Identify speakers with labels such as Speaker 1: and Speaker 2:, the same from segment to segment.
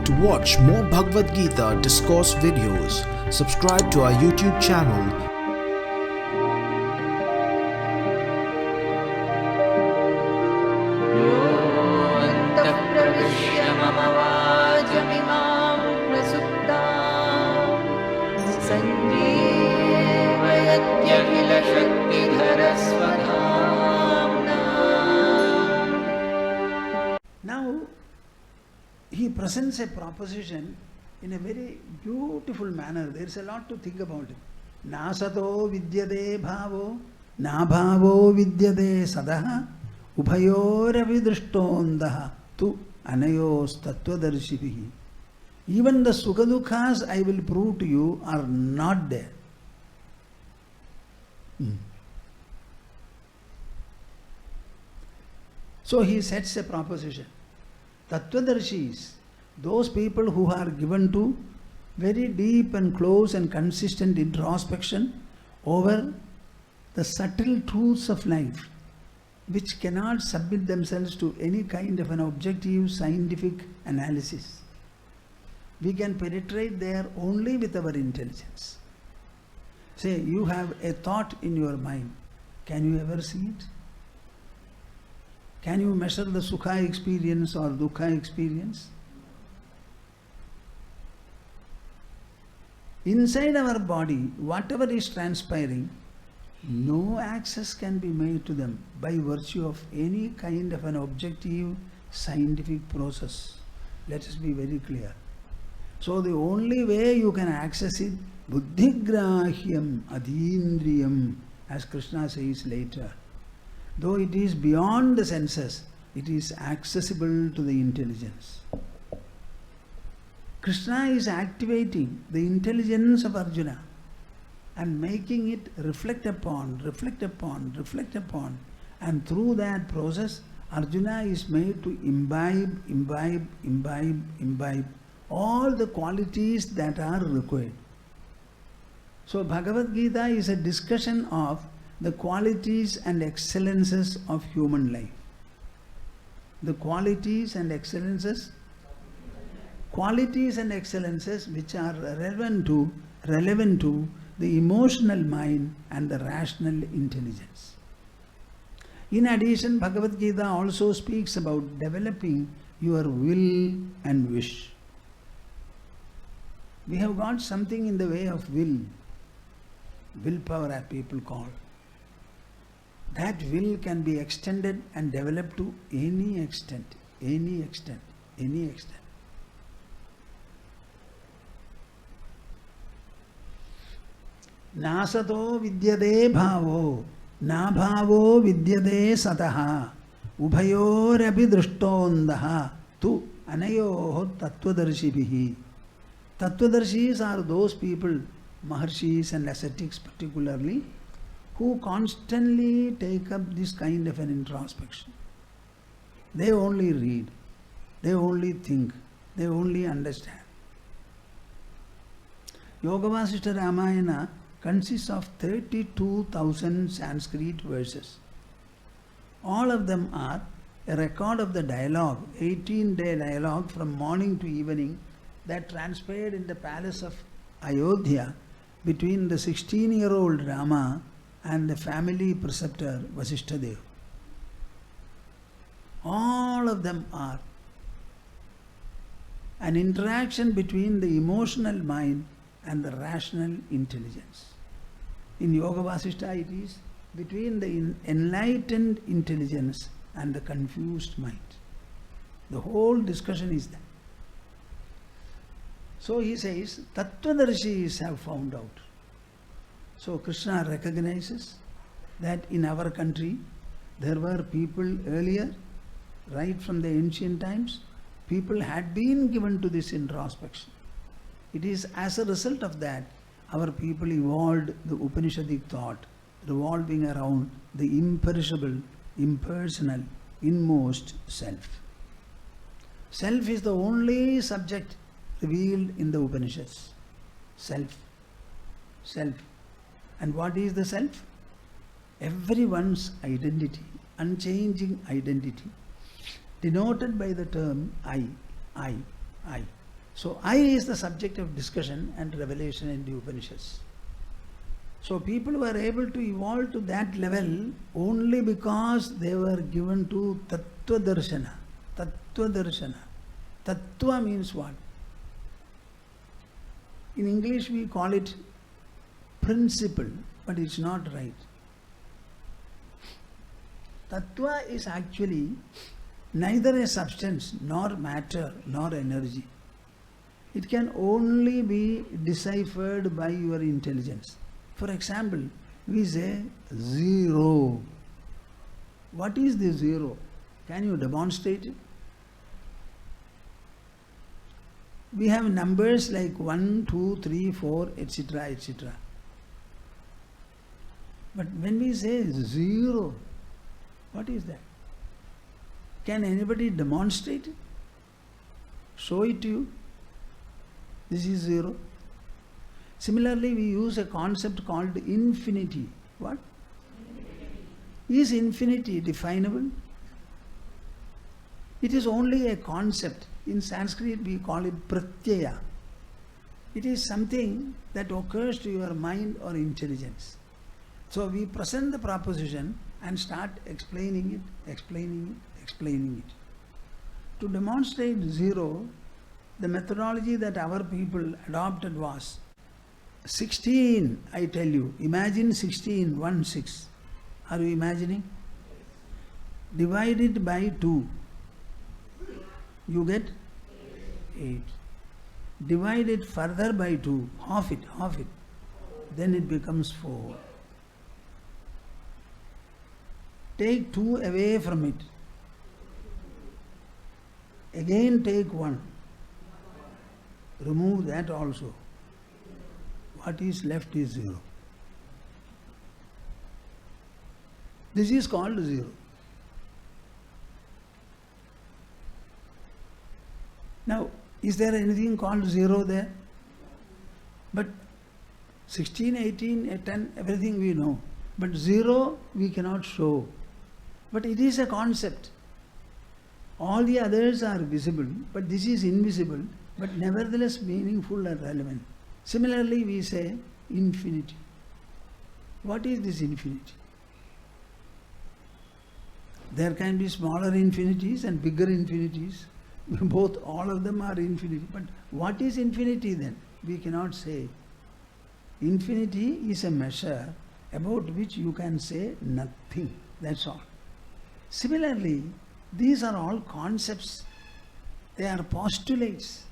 Speaker 1: To watch more Bhagavad Gita discourse videos, subscribe to our YouTube channel.
Speaker 2: Now, he presents a proposition in a very beautiful manner. There is a lot to think about it. Nasato vidyade bhavo, nabhavo vidyade sadaha, ubhayoravi drishtondaha, tu anayos tattvadarshibhihi. Even the sukhadukhas I will prove to you are not there. So he sets a proposition. Tattvadarshis, those people who are given to very deep and close and consistent introspection over the subtle truths of life, which cannot submit themselves to any kind of an objective scientific analysis. We can penetrate there only with our intelligence. Say, you have a thought in your mind. Can you ever see it? Can you measure the sukha experience or dukkha experience? Inside our body, whatever is transpiring, no access can be made to them by virtue of any kind of an objective scientific process. Let us be very clear. So the only way you can access it, buddhigrahyam adindriyam, as Krishna says later. Though it is beyond the senses, it is accessible to the intelligence. Krishna is activating the intelligence of Arjuna and making it reflect upon, and through that process, Arjuna is made to imbibe all the qualities that are required. So Bhagavad Gita is a discussion of the qualities and excellences of human life. The qualities and excellences which are relevant to the emotional mind and the rational intelligence. In addition, Bhagavad Gita also speaks about developing your will and wish. We have got something in the way of willpower as people call. That will can be extended and developed to any extent. Nasato vidyade bhavo, nabhavo vidyade sataha, ubhayorapi drishtondaha, tu anayoho tattvadarshibhihi. Tattvadarshis are those people, Maharshis and ascetics particularly, who constantly take up this kind of an introspection. They only read, they only think, they only understand. Yoga Vasishtha Ramayana consists of 32,000 Sanskrit verses. All of them are a record of the dialogue, 18-day dialogue from morning to evening that transpired in the palace of Ayodhya between the 16-year-old Rama and the family preceptor Vasishthadev. All of them are an interaction between the emotional mind and the rational intelligence. In Yoga Vasishtha it is between the enlightened intelligence and the confused mind. The whole discussion is that. So he says, Tattvadarshis have found out. So Krishna recognizes that in our country there were people earlier, right from the ancient times, people had been given to this introspection. It is as a result of that our people evolved the Upanishadic thought revolving around the imperishable, impersonal, inmost self. Self is the only subject revealed in the Upanishads. Self. And what is the self? Everyone's identity, unchanging identity, denoted by the term I. So I is the subject of discussion and revelation in the Upanishads. So people were able to evolve to that level only because they were given to Tattva Darshana. Tattva Darshana. Tattva means what? In English we call it principle, but it's not right. Tattva is actually neither a substance, nor matter, nor energy. It can only be deciphered by your intelligence. For example, we say zero. What is the zero? Can you demonstrate it? We have numbers like 1, 2, 3, 4, etc., etc. But when we say zero, what is that? Can anybody demonstrate it? Show it to you. This is zero. Similarly, we use a concept called infinity. What? Is infinity definable? It is only a concept. In Sanskrit, we call it pratyaya. It is something that occurs to your mind or intelligence. So we present the proposition and start explaining it. To demonstrate zero, the methodology that our people adopted was 16, I tell you. Imagine 16, 1, 6. Are you imagining? Divide it by 2. You get 8. Divide it further by 2. Half it. Then it becomes 4. Take 2 away from it. Again take 1. Remove that also. What is left is 0. This is called 0. Now, is there anything called 0 there? But 16, 18, 10, everything we know. But 0 we cannot show. But it is a concept. All the others are visible, but this is invisible, but nevertheless meaningful and relevant. Similarly, we say infinity. What is this infinity? There can be smaller infinities and bigger infinities. Both, all of them are infinity. But what is infinity then? We cannot say. Infinity is a measure about which you can say nothing. That's all. Similarly, these are all concepts. They are postulates.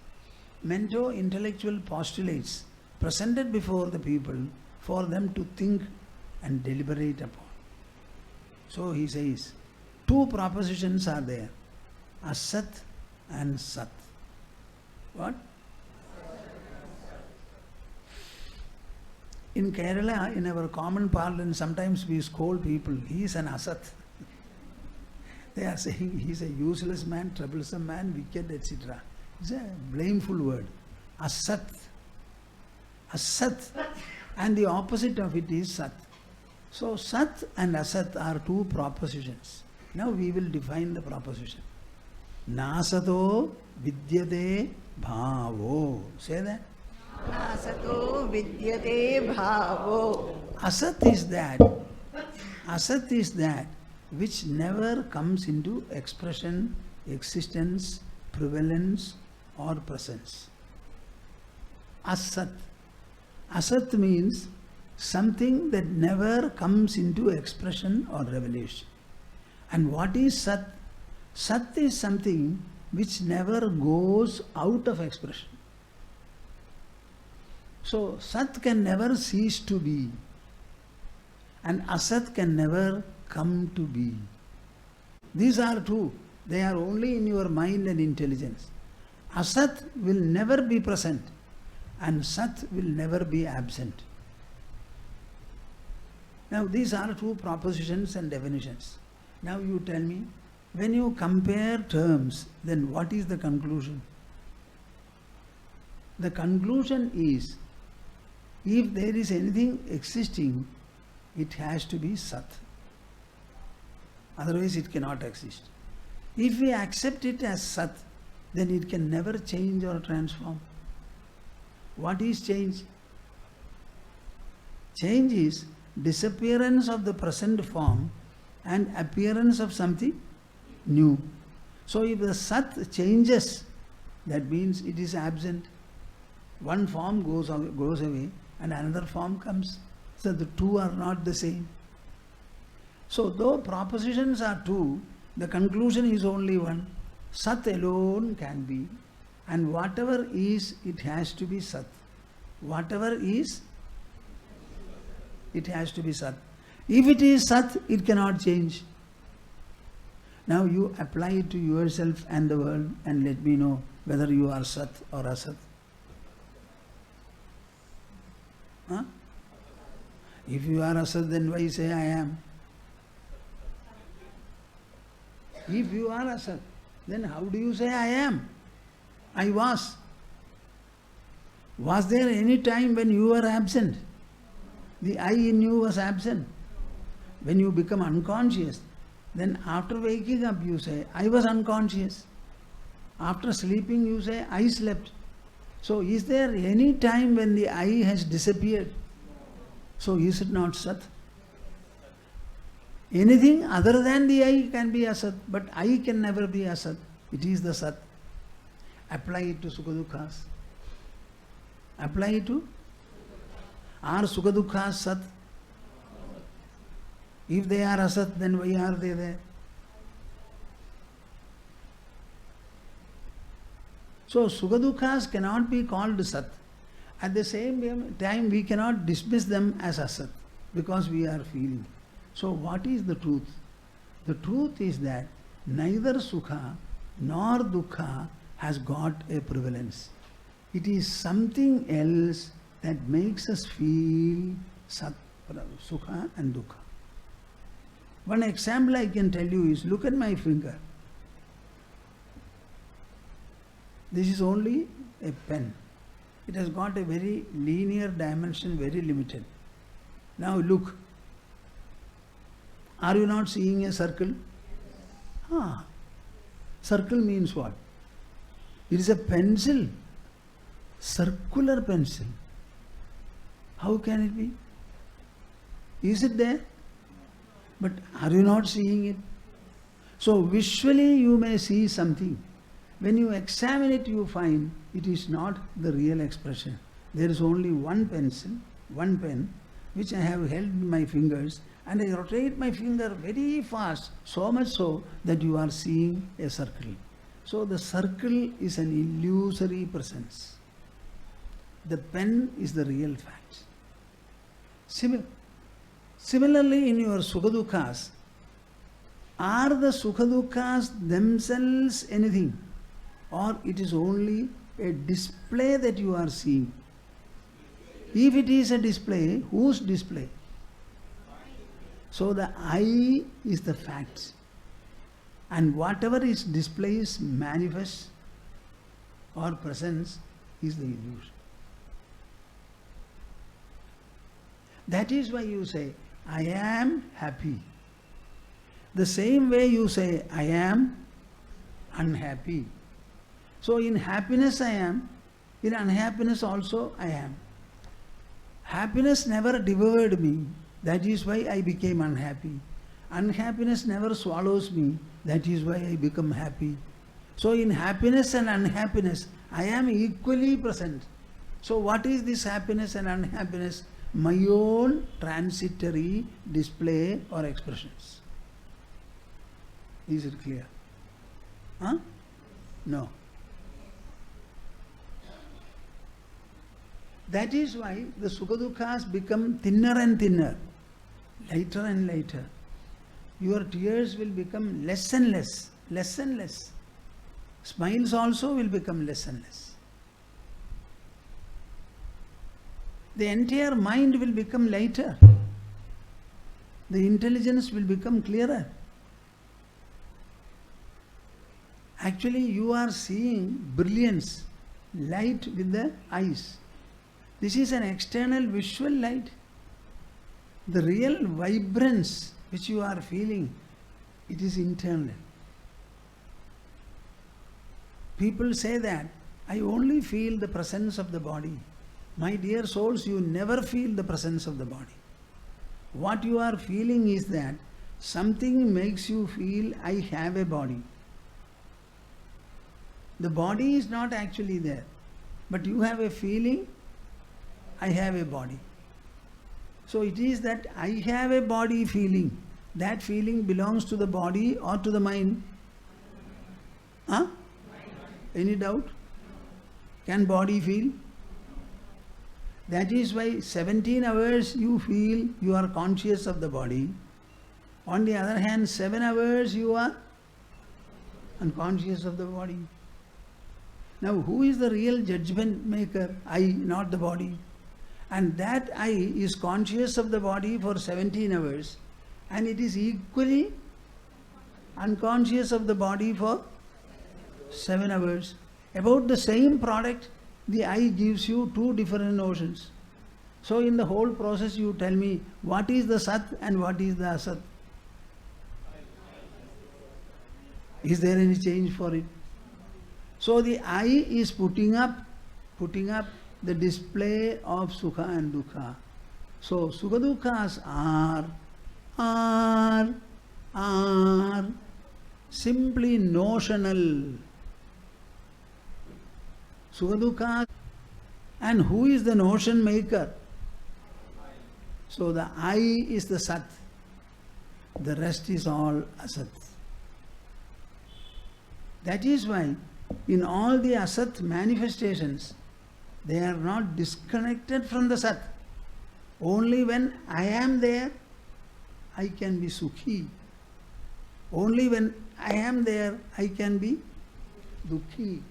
Speaker 2: Mento-intellectual postulates presented before the people for them to think and deliberate upon. So he says, 2 propositions are there. Asat and Sat. What? In Kerala, in our common parlance, sometimes we scold people, he is an Asat. They are saying he is a useless man, troublesome man, wicked, etc. It's a blameful word. Asat. Asat. And the opposite of it is Sat. So Sat and Asat are 2 propositions. Now we will define the proposition. Nasato vidyate bhavo. Say that.
Speaker 3: Nasato vidyate bhavo.
Speaker 2: Asat is that which never comes into expression, existence, prevalence or presence. Asat. Asat means something that never comes into expression or revelation. And what is Sat? Sat is something which never goes out of expression. So Sat can never cease to be, and Asat can never come to be. These are 2. They are only in your mind and intelligence. Asat will never be present, and Sat will never be absent. Now these are 2 propositions and definitions. Now you tell me, when you compare terms, then what is the conclusion? The conclusion is, if there is anything existing, it has to be Sat. Otherwise it cannot exist. If we accept it as Sat, then it can never change or transform. What is change? Change is disappearance of the present form and appearance of something new. So if the Sat changes, that means it is absent. One form goes away and another form comes. So the two are not the same. So though propositions are two, the conclusion is only one. Sat alone can be. And whatever is, it has to be Sat. Whatever is, it has to be Sat. If it is Sat, it cannot change. Now you apply it to yourself and the world and let me know whether you are Sat or Asat. Huh? If you are Asat, then why say I am? If you are Asat, then how do you say I am? I was. Was there any time when you were absent? The I in you was absent. When you become unconscious, then after waking up you say, I was unconscious. After sleeping you say, I slept. So is there any time when the I has disappeared? So is it not Sat? Anything other than the I can be Asat, but I can never be Asat. It is the Sat. Apply it to Sukha Dukkhas. Apply it to? Are Sukha Dukkhas Sat? If they are Asat, then why are they there? So Sukha Dukkhas cannot be called Sat. At the same time, we cannot dismiss them as Asat because we are feeling. So what is the truth? The truth is that neither Sukha nor Dukkha has got a prevalence. It is something else that makes us feel Sat, Sukha and Dukkha. One example I can tell you is, look at my finger. This is only a pen. It has got a very linear dimension, very limited. Now look. Are you not seeing a circle? Circle means what? It is a pencil. Circular pencil. How can it be? Is it there? But are you not seeing it? So visually you may see something. When you examine it, you find it is not the real expression. There is only one pencil, one pen, which I have held in my fingers, and I rotate my finger very fast, so much so that you are seeing a circle. So the circle is an illusory presence. The pen is the real fact. Similarly, in your Sukha Dukkhas, are the Sukha Dukkhas themselves anything? Or it is only a display that you are seeing? If it is a display, whose display? So the I is the fact. And whatever is displays, manifests or presence is the illusion. That is why you say, I am happy. The same way you say, I am unhappy. So in happiness I am, in unhappiness also I am. Happiness never devoured me, that is why I became unhappy. Unhappiness never swallows me, that is why I become happy. So in happiness and unhappiness, I am equally present. So what is this happiness and unhappiness? My own transitory display or expressions. Is it clear? Huh? No. That is why the Sukha Dukkhas become thinner and thinner, lighter and lighter. Your tears will become less and less, less and less. Smiles also will become less and less. The entire mind will become lighter. The intelligence will become clearer. Actually, you are seeing brilliance, light with the eyes. This is an external visual light. The real vibrance which you are feeling, it is internal. People say that, I only feel the presence of the body. My dear souls, you never feel the presence of the body. What you are feeling is that something makes you feel, I have a body. The body is not actually there, but you have a feeling, I have a body. So it is that I have a body feeling. That feeling belongs to the body or to the mind? Huh? Any doubt? Can body feel? That is why 17 hours you feel you are conscious of the body. On the other hand, 7 hours you are unconscious of the body. Now, who is the real judgment maker? I, not the body. And that I is conscious of the body for 17 hours, and it is equally unconscious of the body for 7 hours. About the same product, the I gives you two different notions. So in the whole process you tell me what is the Sat and what is the Asat. Is there any change for it? So the I is putting up the display of Sukha and Dukkha. So Sukha Dukkha's are simply notional. Sukha Dukkha. And who is the notion maker? So the I is the Sat. The rest is all Asat. That is why in all the Asat manifestations, they are not disconnected from the Sat. Only when I am there, I can be Sukhi. Only when I am there, I can be Dukhi.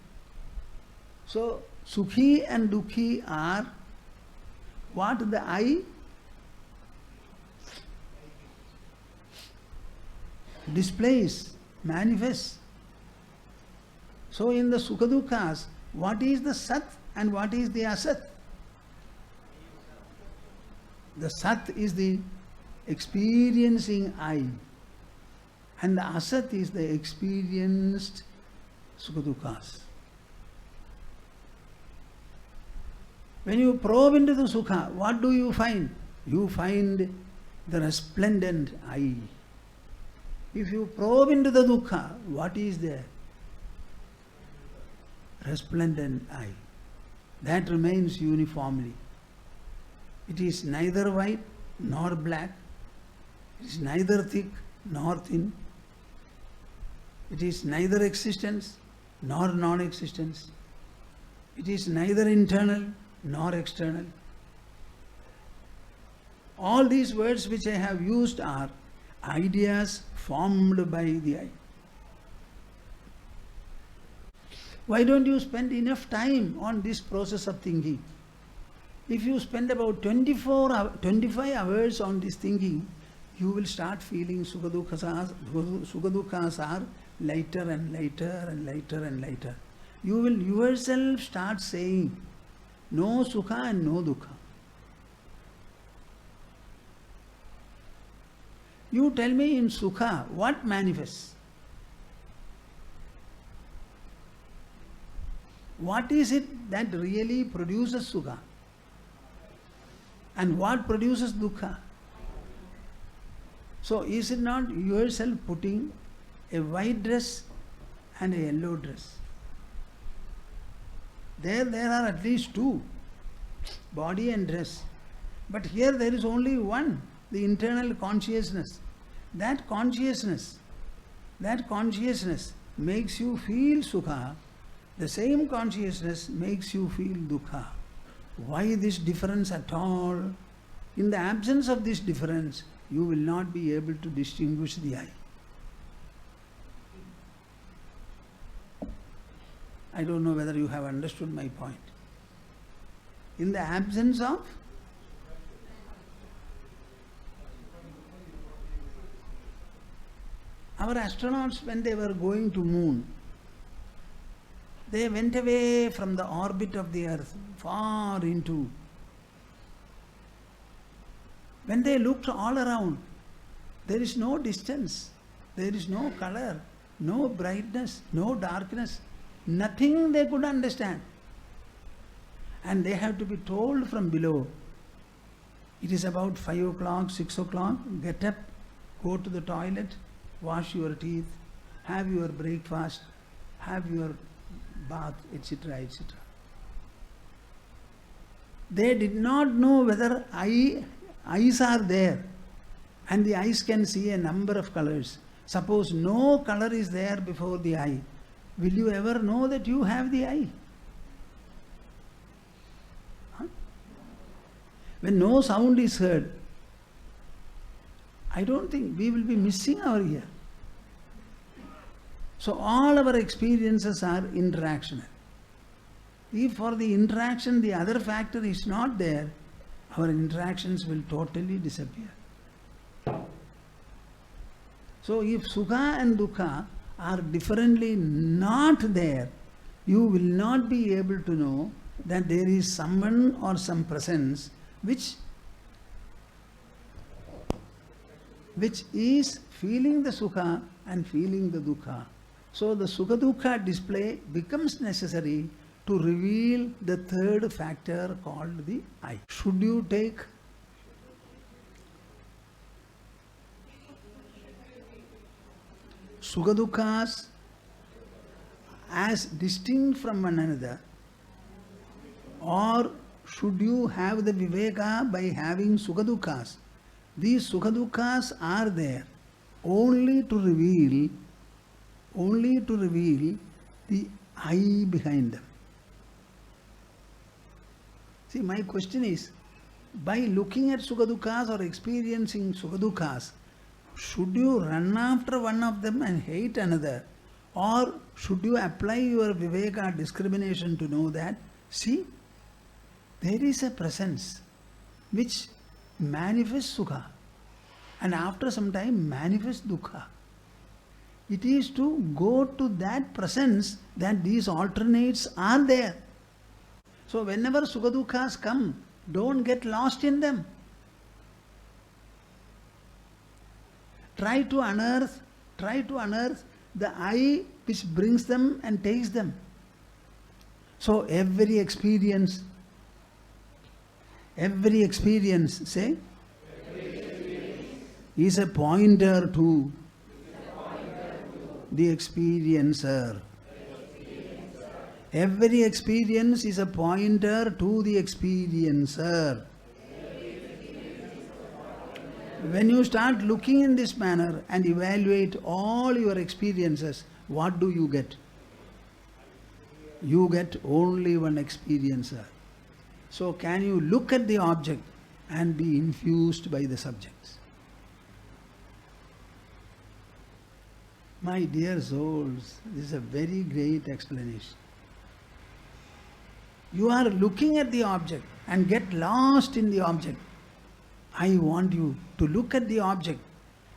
Speaker 2: So, Sukhi and Dukhi are what the I displays, manifests. So in the Sukha Dukkhas, what is the Sat and what is the Asat? The Sat is the experiencing I, and the Asat is the experienced Sukha Dukkhas. When you probe into the Sukha, what do you find? You find the resplendent I. If you probe into the Dukkha, what is there? Resplendent I. That remains uniformly. It is neither white nor black. It is neither thick nor thin. It is neither existence nor non-existence. It is neither internal nor external. All these words which I have used are ideas formed by the I. Why don't you spend enough time on this process of thinking? If you spend about 25 hours on this thinking, you will start feeling Sukha Dukkhas are lighter and lighter and lighter and lighter. You will yourself start saying, no Sukha and no Dukkha. You tell me in Sukha, what manifests? What is it that really produces Sukha? And what produces Dukkha? So is it not yourself putting a white dress and a yellow dress? There are at least two, body and dress. But here there is only one, the internal consciousness. That consciousness makes you feel Sukha. The same consciousness makes you feel Dukkha. Why this difference at all? In the absence of this difference, you will not be able to distinguish the I. I don't know whether you have understood my point. In the absence of our astronauts, when they were going to moon, they went away from the orbit of the earth, far into. When they looked all around, there is no distance, there is no color, no brightness, no darkness. Nothing they could understand. And they have to be told from below, it is about 5 o'clock, 6 o'clock, get up, go to the toilet, wash your teeth, have your breakfast, have your bath, etc., etc. They did not know whether eyes are there, and the eyes can see a number of colors. Suppose no color is there before the eye, will you ever know that you have the eye? Huh? When no sound is heard, I don't think we will be missing our ear. So all our experiences are interactional. If for the interaction the other factor is not there, our interactions will totally disappear. So if sukha and dukkha are differently not there, you will not be able to know that there is someone or some presence which is feeling the sukha and feeling the dukkha. So the sukha dukkha display becomes necessary to reveal the third factor called the I. Should you take sukha dukkhas as distinct from one another, or should you have the viveka by having sukha dukkhas? These sukha dukkhas are there only to reveal the I behind them. See, my question is, by looking at sukha dukkhas or experiencing sukha dukkhas, should you run after one of them and hate another, or should you apply your viveka discrimination to know that, see, there is a presence which manifests sukha and after some time manifests dukkha. It is to go to that presence that these alternates are there. So whenever sukha dukkhas come, don't get lost in them. Try to unearth the I which brings them and takes them. So every experience, say, is a pointer to the experiencer. Every experience is a pointer to the experiencer. When you start looking in this manner and evaluate all your experiences, what do you get? You get only one experiencer. So can you look at the object and be infused by the subjects? My dear souls, this is a very great explanation. You are looking at the object and get lost in the object. I want you to look at the object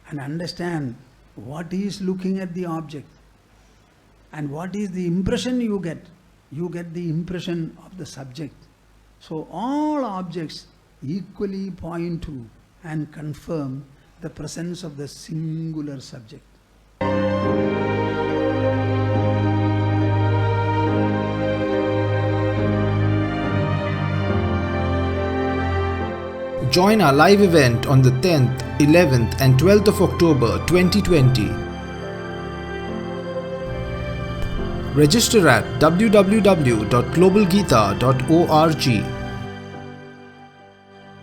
Speaker 2: and understand what is looking at the object and what is the impression you get. You get the impression of the subject. So all objects equally point to and confirm the presence of the singular subject.
Speaker 1: Join our live event on the 10th, 11th and 12th of October 2020. Register at www.globalgeeta.org.